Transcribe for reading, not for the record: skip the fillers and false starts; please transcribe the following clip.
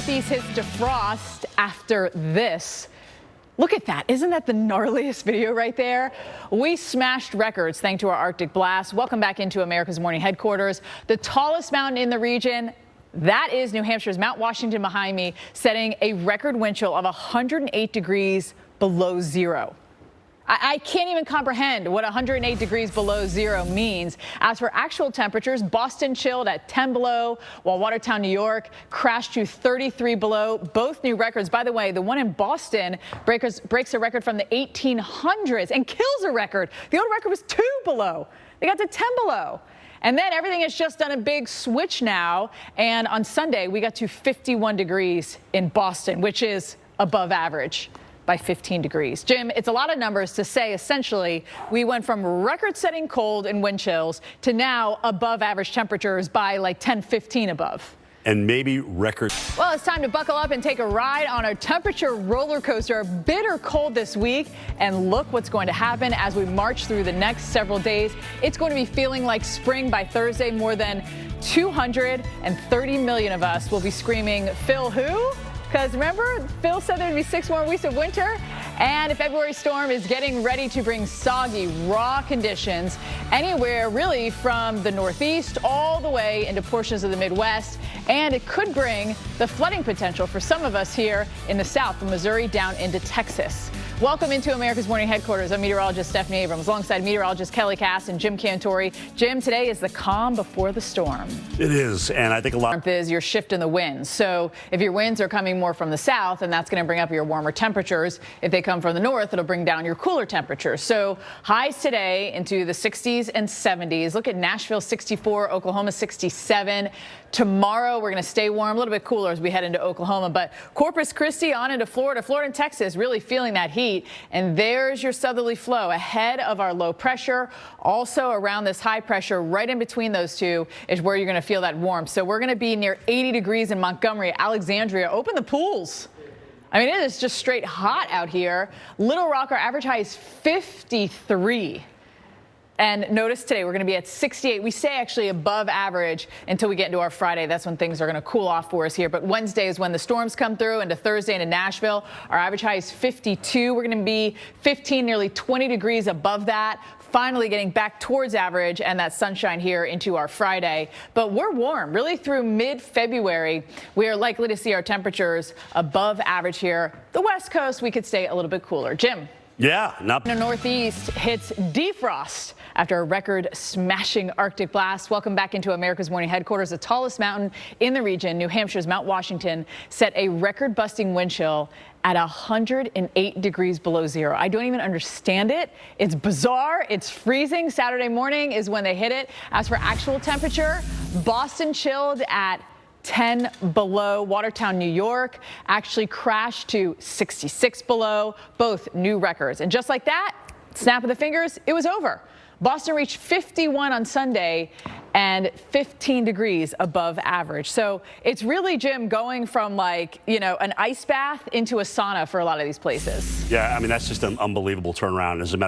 Northeast hits defrost after this. Look at that. Isn't that the gnarliest video right there? We smashed records thanks to our Arctic blast. Welcome back into America's Morning headquarters. The tallest mountain in the region, that is New Hampshire's Mount Washington behind me, setting a record wind chill of 108 degrees below zero. I can't even comprehend what 108 degrees below zero means. As for actual temperatures, Boston chilled at 10 below, while Watertown, New York crashed to 33 below. Both new records. By the way, the one in Boston breaks a record from the 1800s and kills a record. The old record was 2 below. They got to 10 below. And then everything has just done a big switch now. And on Sunday, we got to 51 degrees in Boston, which is above average by 15 degrees. Jim, it's a lot of numbers to say essentially we went from record-setting cold and wind chills to now above average temperatures by like 10, 15 above. And maybe record. Well, it's time to buckle up and take a ride on a temperature roller coaster. Bitter cold this week. And look what's going to happen as we march through the next several days. It's going to be feeling like spring by Thursday. More than 230 million of us will be screaming, Phil who? Because remember, Phil said there'd be 6 more weeks of winter, and a February storm is getting ready to bring soggy, raw conditions anywhere really from the Northeast all the way into portions of the Midwest, and it could bring the flooding potential for some of us here in the South, from Missouri down into Texas. Welcome into America's Morning headquarters. I'm meteorologist Stephanie Abrams, alongside meteorologist Kelly Cass and Jim Cantori. Jim, today is the calm before the storm. It is, and I think a lot is your shift in the winds. So if your winds are coming more from the south, and that's going to bring up your warmer temperatures. If they come from the north, it'll bring down your cooler temperatures. So highs today into the 60s and 70s. Look at Nashville, 64, Oklahoma, 67. Tomorrow, we're going to stay warm, a little bit cooler as we head into Oklahoma. But Corpus Christi on into Florida, Florida and Texas really feeling that heat. And there's your southerly flow ahead of our low pressure. Also around this high pressure, right in between those two, is where you're going to feel that warmth. So we're going to be near 80 degrees in Montgomery, Alexandria. Open the pools. I mean, it is just straight hot out here. Little Rock, our average high is 53. And notice today we're going to be at 68. We stay actually above average until we get into our Friday. That's when things are going to cool off for us here. But Wednesday is when the storms come through, into Thursday into Nashville. Our average high is 52. We're going to be 15, nearly 20 degrees above that. Finally getting back towards average and that sunshine here into our Friday. But we're warm really through mid-February. We are likely to see our temperatures above average here. The West Coast, we could stay a little bit cooler. Jim. Yeah, The Northeast hits defrost after a record-smashing Arctic blast. Welcome back into America's Morning headquarters. The tallest mountain in the region, New Hampshire's Mount Washington, set a record-busting wind chill at 108 degrees below zero. I don't even understand it. It's bizarre. It's freezing. Saturday morning is when they hit it. As for actual temperature, Boston chilled at 10 below. Watertown, New York actually crashed to 66 below, both new records. And just like that, snap of the fingers, it was over. Boston reached 51 on Sunday and 15 degrees above average. So it's really, Jim, going from like, an ice bath into a sauna for a lot of these places. Yeah, I mean, that's just an unbelievable turnaround. As a matter